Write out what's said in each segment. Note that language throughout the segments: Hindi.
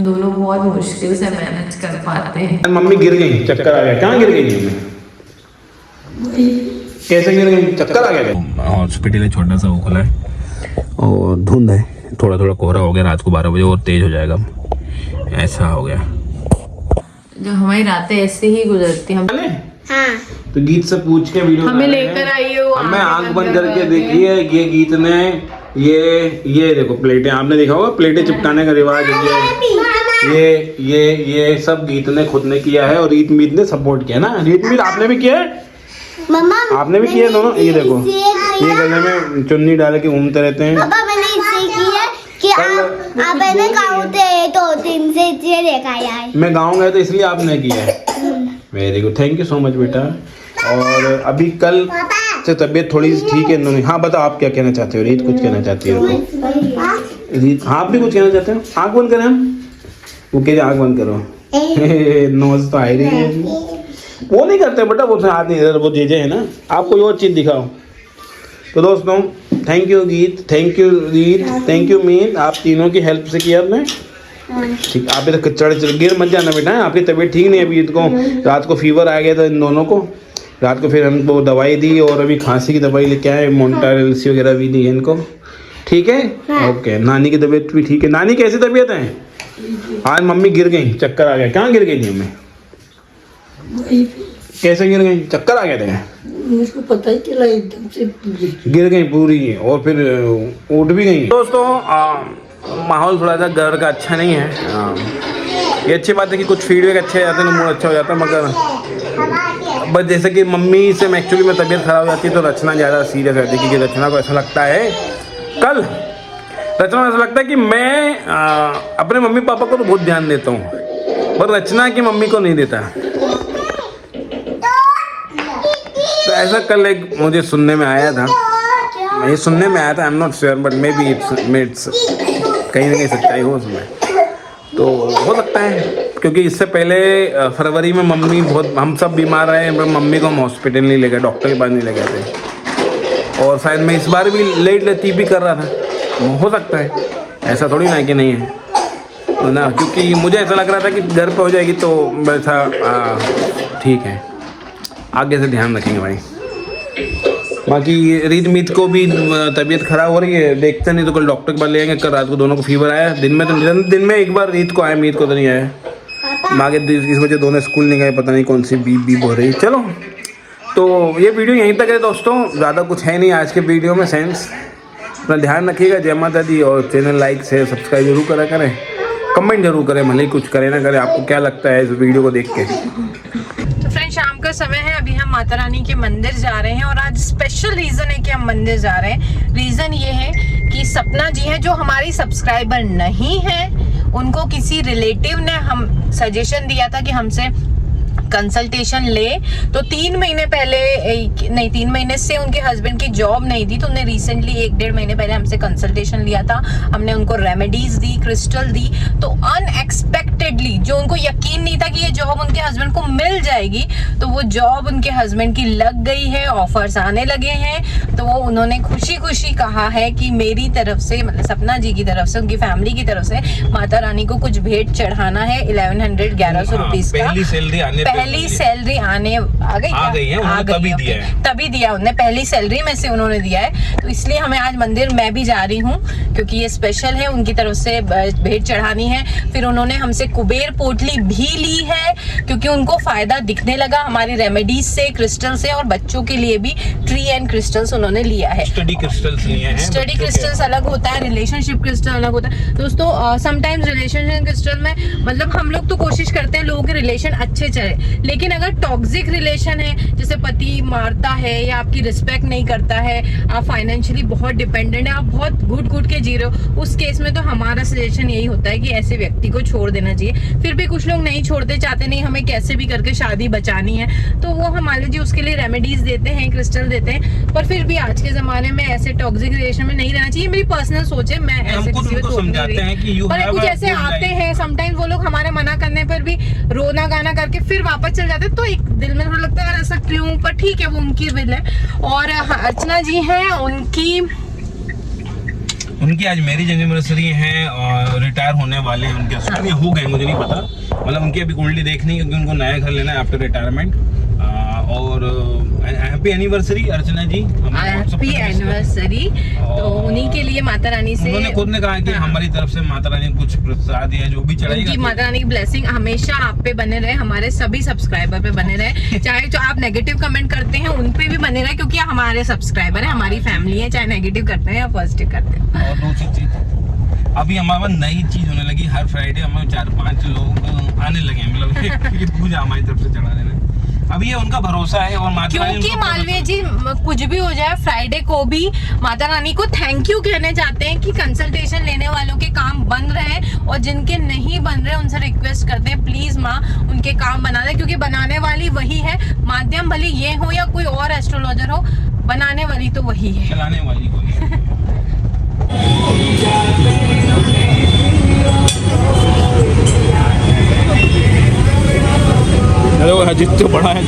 हम दोनों बहुत मुश्किल से मैनेज कर पाते हैं। मम्मी गिर गई, चक्कर आ गया। कहाँ गिर गई मम्मी? कैसे गिर गई? चक्कर आ गया। हॉस्पिटल है, छोटा सा वो खुला है और धुंध है, थोड़ा थोड़ा कोहरा हो गया। रात को 12 बजे और तेज हो जाएगा, ऐसा हो गया। जो हमारी रातें ऐसे ही गुजरती हम। हाँ। तो गीत से पूछ के वीडियो हमें लेकर आई हो। हमें आंख बंद करके देखी है। ये गीत ने ये देखो प्लेटें, आपने देखा होगा प्लेटें चिपकाने का रिवाज है। ये सब गीत ने खुद ने किया है और रीत मीत ने सपोर्ट किया ना। रीत मीत आपने भी किया है, मम्मा आपने भी किया दोनों। ये देखो, ये गले में चुन्नी डाल के घूमते रहते हैं। पापा मैंने इससे किया कि आप मैंने गाँव से तो 3 से इसलिए देखा है। मैं गाँव गया तो इसलिए आपने किया है। Very good, thank you so much बेटा। और अभी कल से तबीयत थोड़ी ठीक है इन्होंने। हाँ बताओ आप क्या कहना चाहते हो? रीत कुछ कहना चाहती है? रीत आप भी कुछ कहना चाहते हो? आँख बंद करें हम? वो कह रहे आँख बंद करो। नोज तो आ ही रही है। वो नहीं करते बेटा, वो हाथ नहीं इधर, वो जे है ना। आप कोई और चीज़ दिखाओ। तो दोस्तों थैंक यू गीत, थैंक यू रीत, थैंक यू मीत, आप तीनों की हेल्प से किया आपने। ठीक, आप इधर चढ़ गिर मत जाना बेटा। आपकी तबीयत ठीक नहीं है अभी। को रात को फीवर आ गया था इन दोनों को। रात को फिर हमको दवाई दी और अभी खांसी की दवाई लेके आए, मोन्टारेल्सी वगैरह भी दी है इनको। ठीक है, ओके। नानी की तबीयत भी ठीक है। नानी कैसी तबीयत है? आज मम्मी गिर गई, चक्कर आ गया। कहाँ गिर गई थी मम्मी? कैसे गिर गई? चक्कर आ गए थे? मुझको पता ही चला, एकदम से गिर गई पूरी और फिर उठ भी गई। दोस्तों माहौल थोड़ा सा घर का अच्छा नहीं है। ये अच्छी बात है कि कुछ फीडबैक अच्छे आते हैं तो मूड अच्छा हो जाता है, मगर बस जैसे कि मम्मी से एक्चुअली में तबीयत खराब हो जाती है तो रचना ज़्यादा सीरियस रहती है। क्योंकि रचना को ऐसा लगता है, कल रचना को ऐसा लगता है कि मैं अपने मम्मी पापा को तो बहुत ध्यान देता हूँ, पर रचना की मम्मी को नहीं देता। तो ऐसा कल एक मुझे सुनने में आया था, ये सुनने में आया था, I am not sure but may be it's कहीं ना कहीं सच्चाई हो उसमें, तो हो सकता है। क्योंकि इससे पहले फरवरी में मम्मी बहुत, हम सब बीमार रहे, मम्मी को हम हॉस्पिटल नहीं ले गए, डॉक्टर के पास नहीं ले गए थे। और शायद मैं इस बार भी लेट लतीफ़ भी कर रहा था, हो सकता है, ऐसा थोड़ी ना कि नहीं है ना। क्योंकि मुझे ऐसा लग रहा था कि घर पे हो जाएगी तो वैसा ठीक है, आगे से ध्यान रखेंगे भाई। बाकी रीत मीत को भी तबीयत खराब हो रही है, देखते नहीं तो कल डॉक्टर के पास ले जाएंगे। कल रात को दोनों को फीवर आया, दिन में तो दिन में एक बार रीत को आया, मीत को तो नहीं आया। आगे इस वजह दोनों स्कूल नहीं गए, पता नहीं कौन सी बीप हो रही। चलो तो ये वीडियो यहीं तक है दोस्तों, ज़्यादा कुछ है नहीं आज के वीडियो में सेंस। अपना ध्यान रखिएगा, जय माता दी। और चैनल लाइक शेयर सब्सक्राइब जरूर करा करें, कमेंट जरूर करें, भले ही कुछ करें ना करें, आपको क्या लगता है इस वीडियो को देख के। तो फ्रेंड शाम का समय है, अभी हम माता रानी के मंदिर जा रहे हैं और आज स्पेशल रीजन है कि हम मंदिर जा रहे हैं। रीजन ये है कि सपना जी हैं जो हमारी सब्सक्राइबर नहीं है, उनको किसी रिलेटिव ने हम सजेशन दिया था कि हमसे कंसल्टेशन ले। तो 3 महीने पहले, नहीं 3 महीने से उनके हस्बैंड की जॉब नहीं थी, तो उन्हें रिसेंटली 1-1.5 महीने पहले हमसे कंसल्टेशन लिया था। हमने उनको रेमेडीज दी, क्रिस्टल दी। तो अनएक्सपेक्टेडली, जो उनको यकीन नहीं था कि ये जॉब उनके हस्बैंड को मिल जाएगी, तो वो जॉब उनके हस्बैंड की लग गई है, ऑफर्स आने लगे हैं। तो वो उन्होंने खुशी खुशी कहा है कि मेरी तरफ से, मतलब सपना जी की तरफ से, उनकी फैमिली की तरफ से माता रानी को कुछ भेंट चढ़ाना है। 1100 रुपीज का पहली सैलरी आने आ गई है, तभी दिया है, तभी दिया उन्होंने, पहली सैलरी में से उन्होंने दिया है। तो इसलिए हमें आज मंदिर मैं भी जा रही हूँ, क्योंकि ये स्पेशल है, उनकी तरफ से भेंट चढ़ानी है। फिर उन्होंने हमसे कुबेर पोटली भी ली है, क्योंकि उनको फायदा दिखने लगा हमारी रेमेडीज से, क्रिस्टल से, और बच्चों के लिए भी ट्री एंड क्रिस्टल्स उन्होंने लिया है। स्टडी क्रिस्टल्स लिए हैं। स्टडी क्रिस्टल्स अलग होता है, रिलेशनशिप क्रिस्टल अलग होता है दोस्तों। समटाइम्स रिलेशनशिप क्रिस्टल में, मतलब हम लोग तो कोशिश करते हैं लोगों के रिलेशन अच्छे चले, लेकिन अगर टॉक्सिक रिलेशन है, जैसे पति मारता है या आपकी रिस्पेक्ट नहीं करता है, आप फाइनेंशियली बहुत डिपेंडेंट है, आप बहुत घुट के जी रहे हो, उस केस में तो हमारा सजेशन यही होता है कि ऐसे व्यक्ति को छोड़ देना चाहिए। फिर भी कुछ लोग नहीं छोड़ते, चाहते नहीं, हमें कैसे भी करके शादी बचानी है, तो वो हमारे जी उसके लिए रेमेडीज देते हैं, क्रिस्टल देते हैं। पर फिर भी आज के जमाने में ऐसे टॉक्सिक रिलेशन में नहीं रहना चाहिए, मेरी पर्सनल सोच है। मैं ऐसे किसी को समझाते हैं कि पर कुछ ऐसे आते हैं समटाइम्स, वो लोग हमारे मना करने पर भी रोना गाना करके फिर वापस चल जाते, तो एक दिल में थोड़ा लगता है ऐसा क्यों, पर ठीक है, वो उनकी विल है। और अर्चना जी हैं, उनकी उनकी आज मैरिज एनिवर्सरी है और रिटायर होने वाले हैं उनके हस्बैंड, या हो गए मुझे नहीं पता, मतलब उनकी अभी कुंडली देखनी क्योंकि उनको नया घर लेना है आफ्टर रिटायरमेंट। और हैप्पी एनिवर्सरी अर्चना जी, हैप्पी एनिवर्सरी। तो उन्हीं के लिए माता रानी से उन्होंने खुद ने कहा कि हमारी तरफ से माता रानी ने कुछ प्रसाद या जो भी चढ़ाएगा, उनकी माता रानी की ब्लेसिंग हमेशा आप पे बने रहे, हमारे सभी सब्सक्राइबर पे बने रहे, चाहे जो आप नेगेटिव कमेंट करते हैं उन पे भी बने रहे, क्योंकि हमारे सब्सक्राइबर है, हमारी फैमिली है, चाहे नेगेटिव करते हैं या पॉजिटिव करते हैं। और दूसरी चीज अभी हमारे पास नई चीज होने लगी, हर फ्राइडे हमें 4-5 लोग आने लगे, मतलब कि पूजा हमारी तरफ से चढ़ा देना। अभी ये उनका भरोसा है और माता रानी, क्योंकि मालवीय जी कुछ भी हो जाए फ्राइडे को भी माता रानी को थैंक यू कहने जाते हैं कि कंसल्टेशन लेने वालों के काम बन रहे हैं, और जिनके नहीं बन रहे उनसे रिक्वेस्ट करते हैं प्लीज माँ उनके काम बना दे, क्योंकि बनाने वाली वही है, माध्यम भले ये हो या कोई और एस्ट्रोलॉजर हो, बनाने वाली तो वही है, चलाने वाली वही है। जितने बड़ा है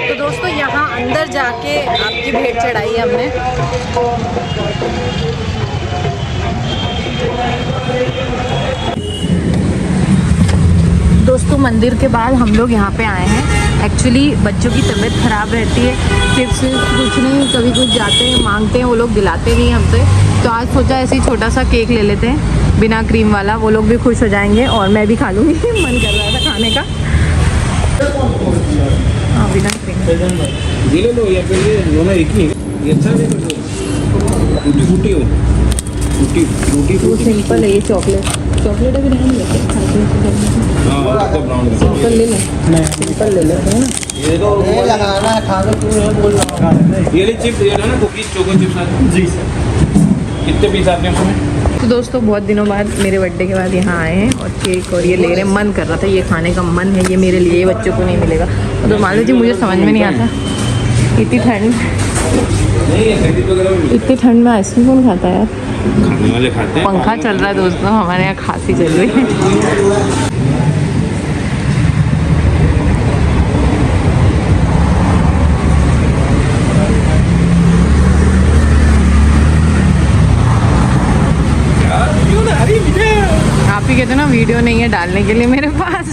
तो दोस्तों यहाँ अंदर जाके आपकी भेंट चढ़ाई हमने। दोस्तों मंदिर के बाद हम लोग यहाँ पे आए हैं। एक्चुअली बच्चों की तबीयत ख़राब रहती है, चिप्स कुछ नहीं, कभी कुछ जाते हैं मांगते हैं, वो लोग दिलाते नहीं हमसे, तो आज सोचा ऐसे ही छोटा सा केक ले लेते हैं बिना क्रीम वाला, वो लोग भी खुश हो जाएंगे और मैं भी खा लूँगी। मन कर रहा था खाने का। हाँ बिना क्रीम ले लो, या फिर ये दोनों एक ही है, ये अच्छा है, टूटी फूटी हो, टूटी वो सिंपल है, ये चॉकलेट अभी नहीं लेते, सिंपल ले लें, सिंपल ले लेते हैं। ये तो लगाना है, खाना पूरा बोल रहा हूँ। ये चिप्स ये ना कुकीज चोको चिप्स जी सर, कितने पीस आते हैं उसमें? तो दोस्तों बहुत दिनों बाद मेरे बर्थडे के बाद यहाँ आए हैं और केक और ये ले रहे हैं। मन कर रहा था, ये खाने का मन है, ये मेरे लिए, बच्चों को नहीं मिलेगा। तो मान लीजिए मुझे समझ में नहीं आता, इतनी ठंड में आइसक्रीम कौन खाता है यार? खाने वाले खाते हैं। पंखा चल रहा है दोस्तों, हमारे यहाँ खांसी चल रही है। आप ही कहते ना वीडियो नहीं है डालने के लिए मेरे पास।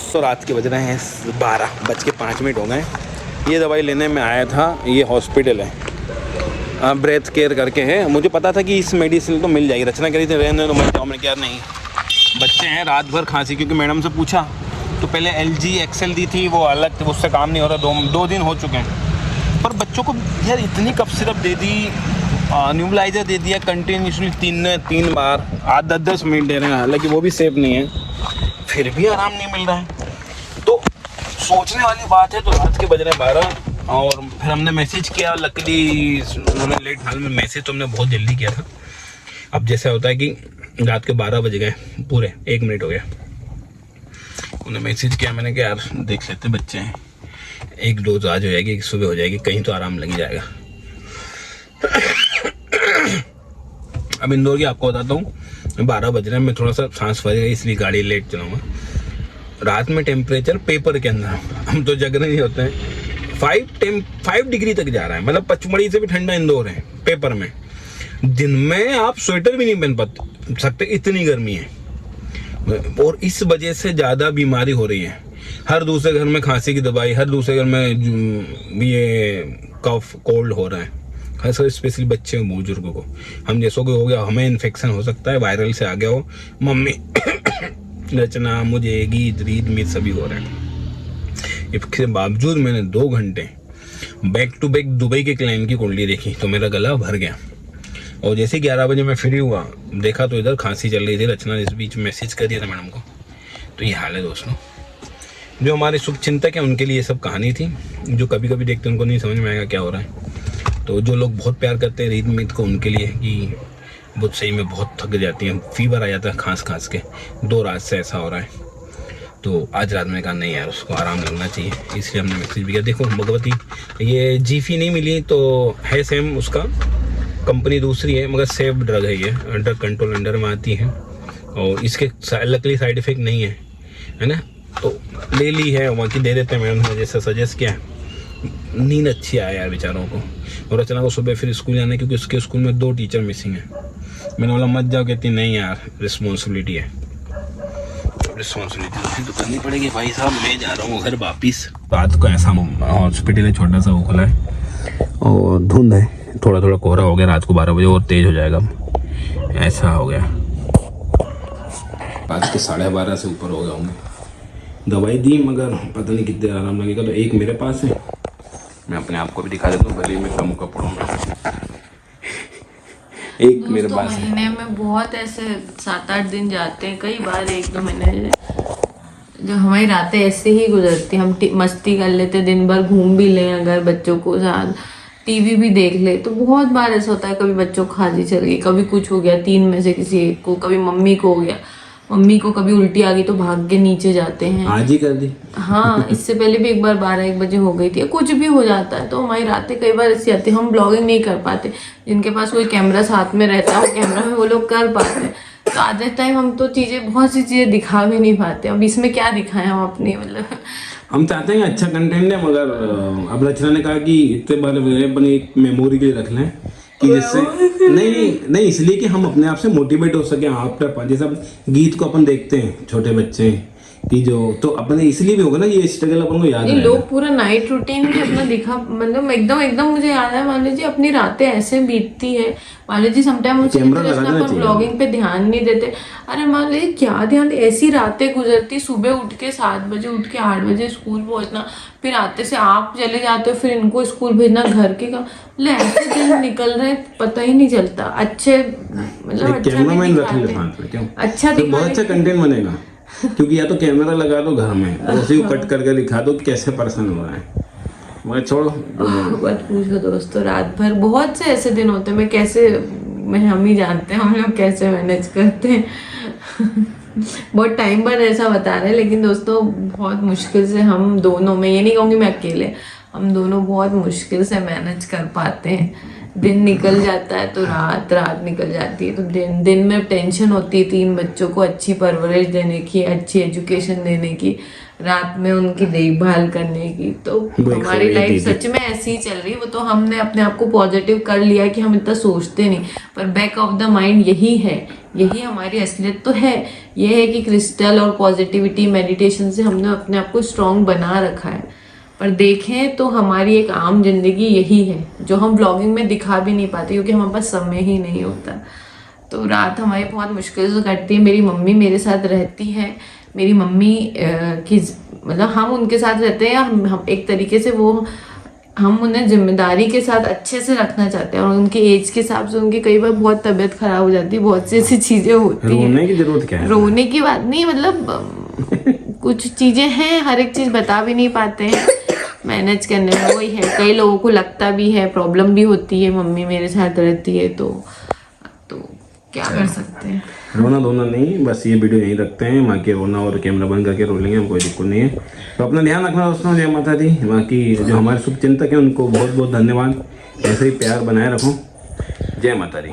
तो रात के बज रहे हैं 12:05 हो गए। ये दवाई लेने में आया था, ये हॉस्पिटल है, ब्रेथ केयर करके है। मुझे पता था कि इस मेडिसिन तो मिल जाएगी, रचना करी थी रहने तो मैं जाऊँ, मैंने क्या नहीं बच्चे हैं रात भर खांसी, क्योंकि मैडम से पूछा तो पहले LG XL दी थी, वो अलग थी, उससे काम नहीं हो रहा, 2 दिन हो चुके हैं। पर बच्चों को यार इतनी कफ सिरप दे दी, न्यूबलाइजर दे दिया कंटिन्यूसली 3 बार, 10 मिनट दे रहे हैं, हालांकि वो भी सेफ नहीं है, फिर भी आराम नहीं मिल रहा है। तो सोचने वाली बात है। तो रात के बज रहे 12 और फिर हमने मैसेज किया, लकीली उन्होंने लेट हाल में मैसेज तो हमने बहुत जल्दी किया था। अब जैसा होता है कि रात के 12 बज गए पूरे 1 मिनट हो गया, उन्हें मैसेज किया मैंने कि यार देख लेते बच्चे हैं, एक डोज आज हो जाएगी, एक सुबह हो जाएगी, कहीं तो आराम लग जाएगा। अब इंदौर की आपको बताता हूँ, 12 बज रहे हैं, मैं थोड़ा सा सांस फंस गई इसलिए गाड़ी लेट चलाऊंगा। रात में टेम्परेचर पेपर के अंदर, हम तो जग नहीं होते हैं, 5 डिग्री तक जा रहा है, मतलब पचमढ़ी से भी ठंडा इंदौर है पेपर में। दिन में आप स्वेटर भी नहीं पहन सकते, इतनी गर्मी है। और इस वजह से ज़्यादा बीमारी हो रही है। हर दूसरे घर में खांसी की दवाई, हर दूसरे घर में ये कफ कोल्ड हो रहा है, खासकर स्पेशली बच्चे और बुजुर्गों को। हम जैसों को हो गया, हमें इन्फेक्शन हो सकता है, वायरल से आ गया हो। मम्मी रचना, मुझे, गीत रीत मीत सभी हो रहे हैं। इसके बावजूद मैंने 2 घंटे बैक टू बैक दुबई के क्लाइंट की कुंडली देखी तो मेरा गला भर गया। और जैसे 11 बजे मैं फ्री हुआ, देखा तो इधर खांसी चल रही थी। रचना इस बीच मैसेज कर दिया था मैडम को। तो ये हाल है दोस्तों। जो हमारे शुभ चिंतक हैं उनके लिए ये सब कहानी थी। जो कभी कभी देखते हैं उनको नहीं समझ में आएगा क्या हो रहा है। तो जो लोग बहुत प्यार करते हैं रीत मीत को, उनके लिए कि बहुत सही में बहुत थक जाती हैं, फीवर आ जाता है खांस के। 2 रात से ऐसा हो रहा है। तो आज रात में कहा नहीं यार, उसको आराम लगना चाहिए, इसलिए हमने मैसेज भी किया। देखो भगवती, ये जीफी नहीं मिली तो है सेम, उसका कंपनी दूसरी है मगर सेफ ड्रग है, ये अंडर कंट्रोल अंडर में आती है और इसके लकली साइड इफेक्ट नहीं है ना। तो ले ली है, वहाँ की दे देते हैं मैडम ने जैसे सजेस्ट किया। नींद अच्छी आया यार बेचारों को। और रचना को सुबह फिर स्कूल जाना है क्योंकि उसके स्कूल में 2 टीचर मिसिंग है। मैंने बोला मत जाओ, कहती नहीं यार रिस्पॉन्सिबिलिटी है। रिस्पॉन्सिबिलिटी तो करनी पड़ेगी भाई साहब, मैं जा रहा हूँ घर वापिस। रात को ऐसा हॉस्पिटल है छोटा सा, वो खुला है और धुंध है, थोड़ा थोड़ा कोहरा हो गया। रात को 12 बजे और तेज हो जाएगा, ऐसा हो गया। रात के 12:30 से ऊपर हो गया हूँ। दवाई दी मगर पता नहीं कितने आराम लगेगा। तो एक मेरे पास है, मैं अपने आप को भी दिखा देता हूँ, भले ही मैं कम कपड़ों में। एक मेरे पास है। महीने में बहुत ऐसे 7-8 दिन जाते हैं, कई बार 1-2 महीने जो हमारी रातें ऐसे ही गुजरती। हम मस्ती कर लेते, दिन भर घूम भी लें, अगर बच्चों को साथ टीवी भी देख ले तो बहुत बार ऐसा होता है। कभी बच्चों को खांसी चल गई, कभी कुछ हो गया 3 में से किसी एक को, कभी मम्मी को हो गया, मम्मी को कभी उल्टी आ गई तो भाग के नीचे जाते हैं। आज ही कर दी। हाँ, इससे पहले भी एक बार 12-1 बजे हो गई थी। कुछ भी हो जाता है तो हमारी रातें कई बार ऐसी आती है। हम ब्लॉगिंग नहीं कर पाते, जिनके पास कोई कैमरा साथ में रहता है कैमरा में वो लोग कर पाते हैं। तो आधे टाइम हम तो बहुत सी चीजें दिखा भी नहीं पाते। अब इसमें क्या दिखाएं हम अपनी, मतलब हम चाहते हैं अच्छा कंटेंट है मगर अब रचना ने कहा कि इतने बारे अपनी एक मेमोरी के लिए रख लें कि जिससे नहीं इसलिए कि हम अपने आप से मोटिवेट हो सके। आप जैसे गीत को अपन देखते हैं छोटे बच्चे कि जो, तो अपने इसलिए भी होगा ना ये स्ट्रगल अपन को याद है। लोग पूरा नाइट रूटीन भी अपना दिखा, मतलब एकदम मुझे याद है। मान लीजिए अपनी रातें ऐसे बीतती है, मान लीजिए समटाइम अपन ब्लॉगिंग पे ध्यान नहीं देते। अरे मान लीजिए क्या ध्यान, ऐसी रातें गुजरती। सुबह उठ के 7 बजे उठ के 8 बजे स्कूल पहुंचना, फिर आते से आप चले जाते हो, फिर इनको स्कूल भेजना, घर के काम, ऐसे दिन निकल रहे पता ही नहीं चलता। अच्छे मतलब अच्छा बहुत अच्छा कंटेंट बनेगा क्योंकि या तो कैमरा लगा दो घर में, उसी को कट करके दिखा दो कि कैसे पर्सन हो रहा है। मगर छोड़ो, मत पूछो दोस्तों। रात भर बहुत से ऐसे दिन होते हैं, हम ही जानते हैं हम लोग कैसे मैनेज करते हैं। बहुत टाइम बाद ऐसा बता रहे हैं, लेकिन दोस्तों बहुत मुश्किल से हम दोनों, मैं ये नहीं कहूँगी मैं अकेले, हम दोनों बहुत मुश्किल से मैनेज कर पाते हैं। दिन निकल जाता है तो रात निकल जाती है। तो दिन में टेंशन होती है 3 बच्चों को अच्छी परवरिश देने की, अच्छी एजुकेशन देने की, रात में उनकी देखभाल करने की। तो हमारी लाइफ सच में ऐसी ही चल रही है। वो तो हमने अपने आप को पॉजिटिव कर लिया कि हम इतना सोचते नहीं, पर बैक ऑफ द माइंड यही है, यही हमारी असलियत तो है। ये है कि क्रिस्टल और पॉजिटिविटी मेडिटेशन से हमने अपने आप को स्ट्रॉन्ग बना रखा है। पर देखें तो हमारी एक आम जिंदगी यही है जो हम ब्लॉगिंग में दिखा भी नहीं पाते क्योंकि हमारे पास समय ही नहीं होता। तो रात हमारी बहुत मुश्किल से कटती है। मेरी मम्मी मेरे साथ रहती है। मेरी मम्मी की मतलब हम उनके साथ रहते हैं, हम एक तरीके से हम उन्हें जिम्मेदारी के साथ अच्छे से रखना चाहते हैं। और उनकी एज के हिसाब से उनकी कई बार बहुत तबीयत खराब हो जाती है, बहुत सी ऐसी चीजें होती हैं। रोने की जरूरत क्या है? रोने की बात नहीं, मतलब कुछ चीजें हैं, हर एक चीज बता भी नहीं पाते हैं मैनेज करने में। वही है, कई लोगों को लगता भी है, प्रॉब्लम भी होती है, मम्मी मेरे साथ रहती है तो क्या कर सकते हैं। रोना धोना नहीं, बस ये वीडियो यहीं रखते हैं। बाकी रोना और कैमरा बंद करके रो लेंगे, हम कोई दिक्कत नहीं है। तो अपना ध्यान रखना दोस्तों। जय माता दी। बाकी जो हमारे शुभ चिंतक हैं उनको बहुत बहुत धन्यवाद। ऐसे ही प्यार बनाए रखो। जय माता दी।